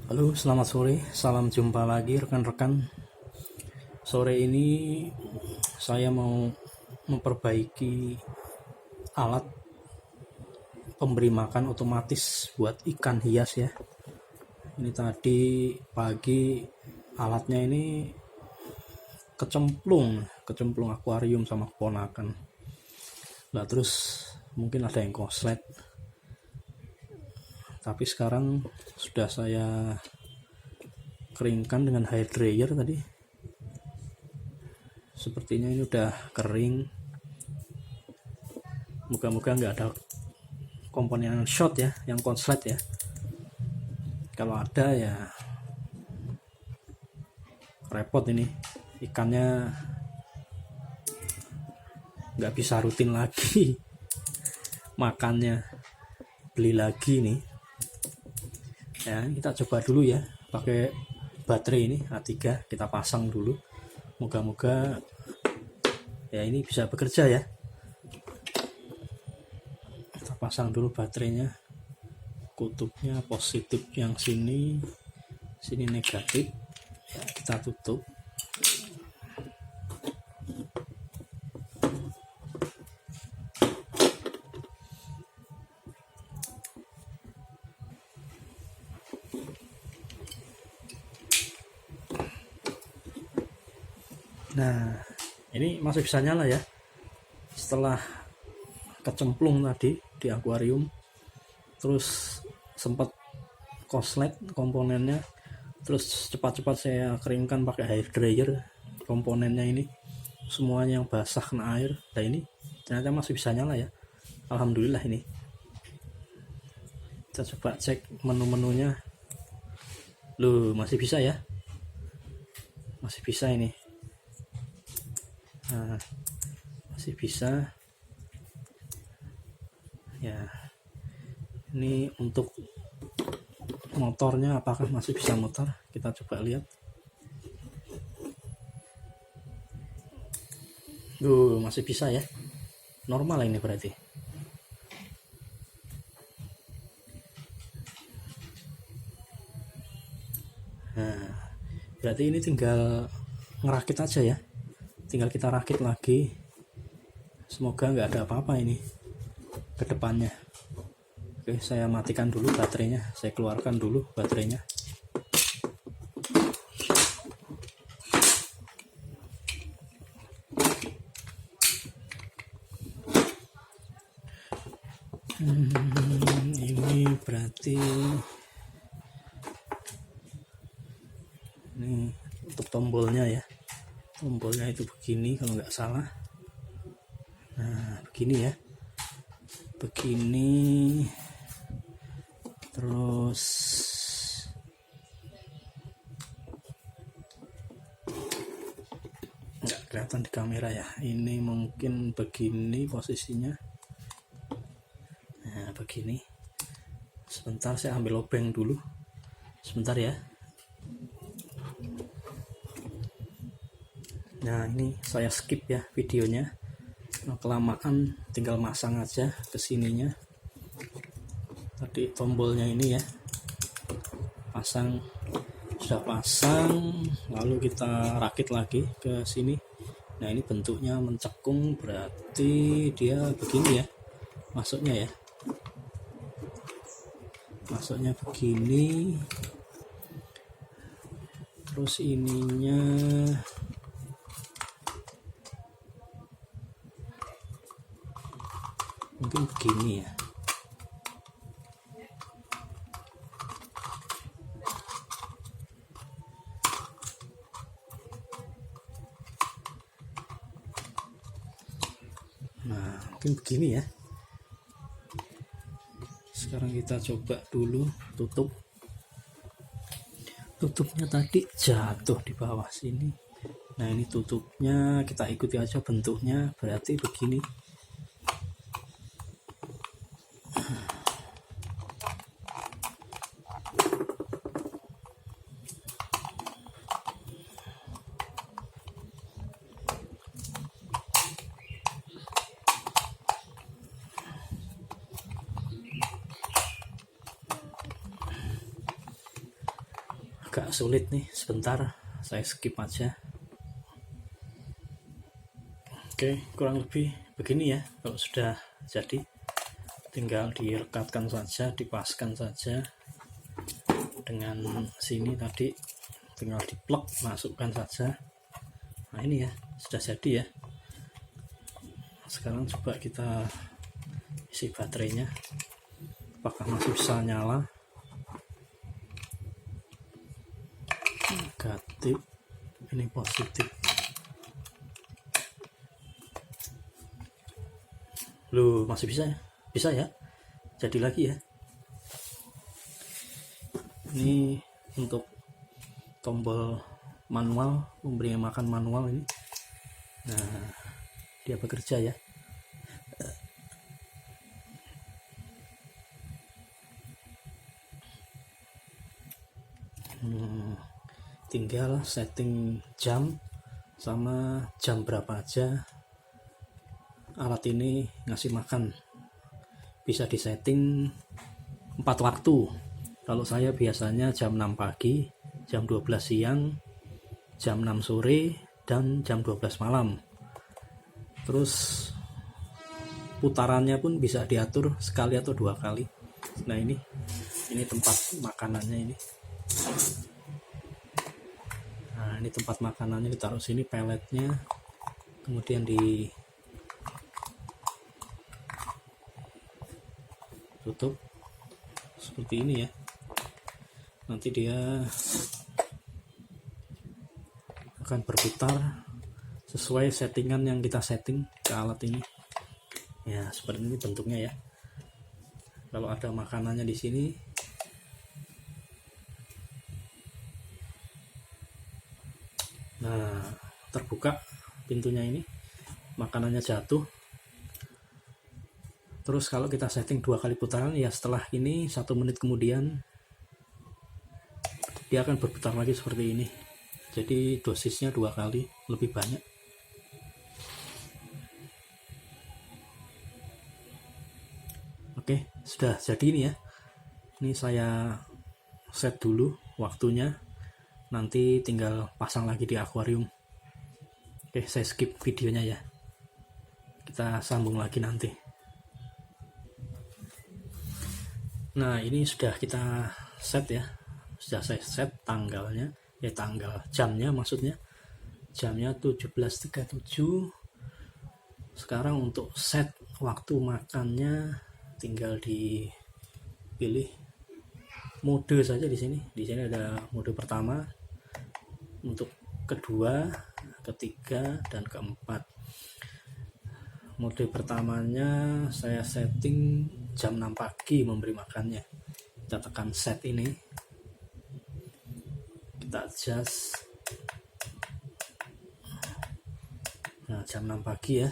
Halo, selamat sore. Salam jumpa lagi rekan-rekan. Sore ini saya mau memperbaiki alat pemberi makan otomatis buat ikan hias ya. Ini tadi pagi alatnya ini kecemplung akuarium sama keponakan. Nah, terus mungkin ada yang koslet. Tapi sekarang sudah saya keringkan dengan hair dryer tadi. Sepertinya ini udah kering. Moga-moga nggak ada komponen yang short ya, yang konslet ya. Kalau ada ya repot ini, ikannya nggak bisa rutin lagi makannya, beli lagi nih ya. Kita coba dulu ya pakai baterai ini A3, kita pasang dulu, moga-moga ya ini bisa bekerja ya. Kita pasang dulu baterainya, kutubnya positif yang sini negatif ya, kita tutup. Nah, ini masih bisa nyala ya setelah kecemplung tadi di akuarium, terus sempat koslet komponennya, terus cepat-cepat saya keringkan pakai hair dryer komponennya ini, semuanya yang basah kena air. Nah, ini ternyata masih bisa nyala ya, alhamdulillah. Ini kita coba cek menu-menunya, loh masih bisa ya, masih bisa ini. Nah, masih bisa ya. Ini untuk motornya apakah masih bisa muter, kita coba lihat. Masih bisa ya, normal ini berarti. Nah, berarti ini tinggal ngerakit aja ya, tinggal kita rakit lagi. Semoga nggak ada apa-apa ini ke depannya. Oke, saya matikan dulu baterainya, saya keluarkan dulu baterainya. Ini berarti ini untuk tombolnya ya, tombolnya itu begini kalau nggak salah. Nah, begini ya, begini. Terus nggak kelihatan di kamera ya, ini mungkin begini posisinya. Nah, begini. Sebentar, saya ambil lobeng dulu sebentar ya. Nah, ini saya skip ya videonya, kelamaan, tinggal masang aja ke sininya. Tadi tombolnya ini ya, pasang, sudah pasang, lalu kita rakit lagi ke sini. Nah, ini bentuknya mencekung, berarti dia begini ya masuknya ya, masuknya begini. Terus ininya mungkin begini ya. Nah, mungkin begini ya. Sekarang kita coba dulu tutup. Tutupnya tadi jatuh di bawah sini. Nah, ini tutupnya kita ikuti aja bentuknya, berarti begini. agak sulit nih, sebentar saya skip aja. Oke, kurang lebih begini ya. Kalau sudah jadi tinggal direkatkan saja, dipaskan saja dengan sini tadi, tinggal diplug, masukkan saja. Nah ini ya, sudah jadi ya. Sekarang coba kita isi baterainya, apakah masih bisa nyala. Negatif, ini positif. Loh, masih bisa ya? Bisa ya? Jadi lagi ya. Ini untuk tombol manual, memberi makan manual ini. Nah, dia bekerja ya. Tinggal setting jam sama jam berapa aja alat ini ngasih makan. Bisa disetting 4 waktu. Kalau saya biasanya jam 6 pagi, jam 12 siang, jam 6 sore, dan jam 12 malam. Terus putarannya pun bisa diatur sekali atau 2 kali. Nah ini tempat makanannya ini. Nah ini tempat makanannya, ditaruh sini peletnya, kemudian ditutup seperti ini ya. Nanti dia akan berputar sesuai settingan yang kita setting ke alat ini. Ya seperti ini bentuknya ya. Kalau ada makanannya di sini, nah terbuka pintunya ini, makanannya jatuh. Terus kalau kita setting 2 kali putaran ya, setelah ini 1 menit kemudian dia akan berputar lagi seperti ini. Jadi dosisnya 2 kali, lebih banyak. Oke, sudah jadi ini ya. Ini saya set dulu waktunya, nanti tinggal pasang lagi di akuarium. Oke, saya skip videonya ya, kita sambung lagi nanti. Nah ini sudah kita set ya, sudah saya set tanggalnya, tanggal jamnya, maksudnya jamnya 17.37. Sekarang untuk set waktu makannya tinggal dipilih mode saja di sini. Di sini ada mode pertama, untuk kedua, ketiga, dan keempat. Mode pertamanya saya setting jam 6 pagi memberi makannya. Kita tekan set ini, kita adjust. Nah jam 6 pagi ya.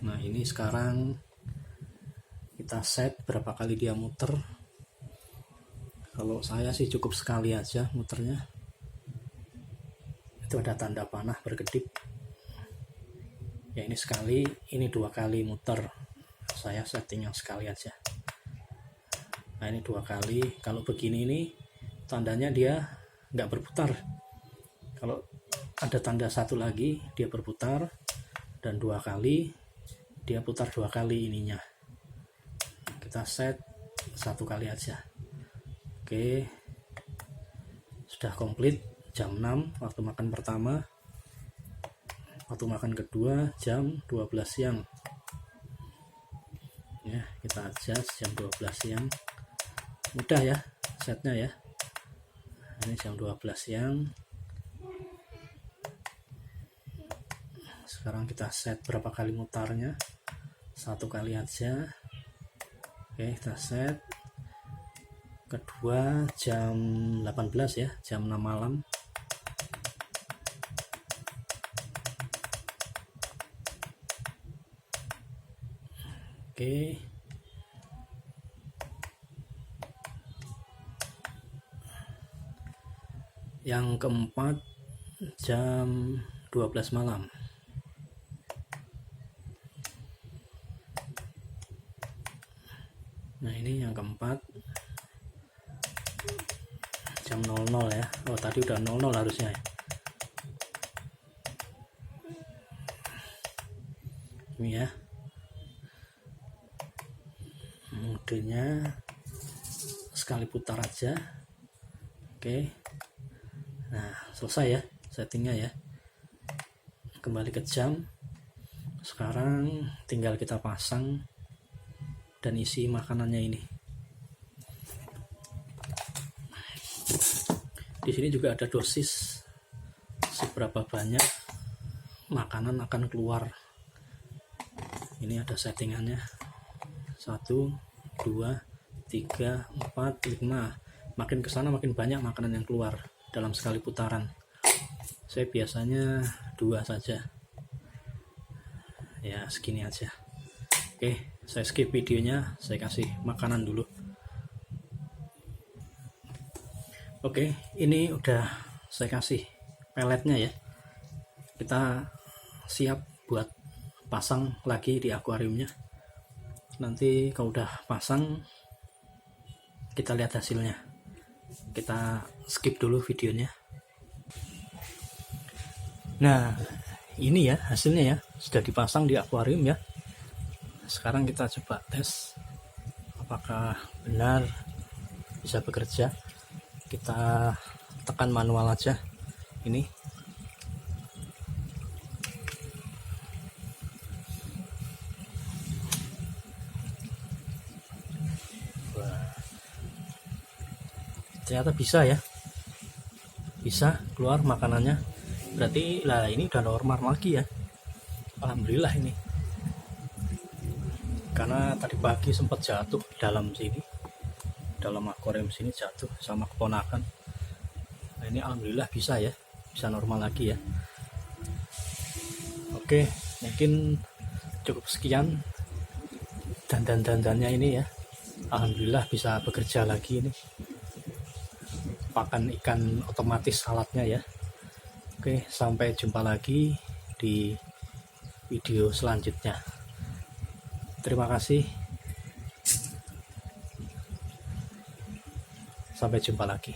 Nah ini sekarang kita set berapa kali dia muter. Kalau saya sih cukup sekali aja muternya. Itu ada tanda panah berkedip ya, ini sekali, ini 2 kali muter. Saya setting yang sekali aja. Nah ini 2 kali. Kalau begini ini tandanya dia nggak berputar. Kalau ada tanda 1 lagi dia berputar, dan 2 kali dia putar 2 kali ininya. Kita set 1 kali aja. Oke, sudah komplit. Jam 6 waktu makan pertama, waktu makan kedua jam 12 siang ya. Kita adjust jam 12 siang, mudah ya setnya ya. Ini jam 12 siang. Sekarang kita set berapa kali mutarnya, 1 kali aja. Oke, kita set. Kedua jam 18 ya, jam 6 malam. Oke, yang keempat jam 12 malam. Nah ini yang keempat jam 00 ya. Oh tadi udah 00 harusnya ya. Ini ya modenya, sekali putar aja. Oke, nah selesai ya settingnya ya. Kembali ke jam. Sekarang tinggal kita pasang dan isi makanannya ini. Di sini juga ada dosis seberapa banyak makanan akan keluar. Ini ada settingannya. 1, 2, 3, 4, 5. Makin kesana makin banyak makanan yang keluar dalam sekali putaran. Saya biasanya 2 saja. Ya segini aja. Oke, saya skip videonya, saya kasih makanan dulu. Oke, ini udah saya kasih peletnya ya. Kita siap buat pasang lagi di akuariumnya. Nanti kalau udah pasang kita lihat hasilnya. Kita skip dulu videonya. Nah ini ya hasilnya ya, sudah dipasang di akuarium ya. Sekarang kita coba tes apakah benar bisa bekerja. Kita tekan manual aja ini. Ternyata bisa ya, bisa keluar makanannya. Berarti lah ini udah normal lagi ya. Alhamdulillah ini, karena tadi pagi sempat jatuh di dalam sini, dalam akuarium sini jatuh sama keponakan. Nah ini alhamdulillah bisa ya, bisa normal lagi ya. Oke, mungkin cukup sekian dandannya ini ya. Alhamdulillah bisa bekerja lagi ini. Pakan ikan otomatis alatnya ya. Oke, sampai jumpa lagi di video selanjutnya. Terima kasih. Sampai jumpa lagi.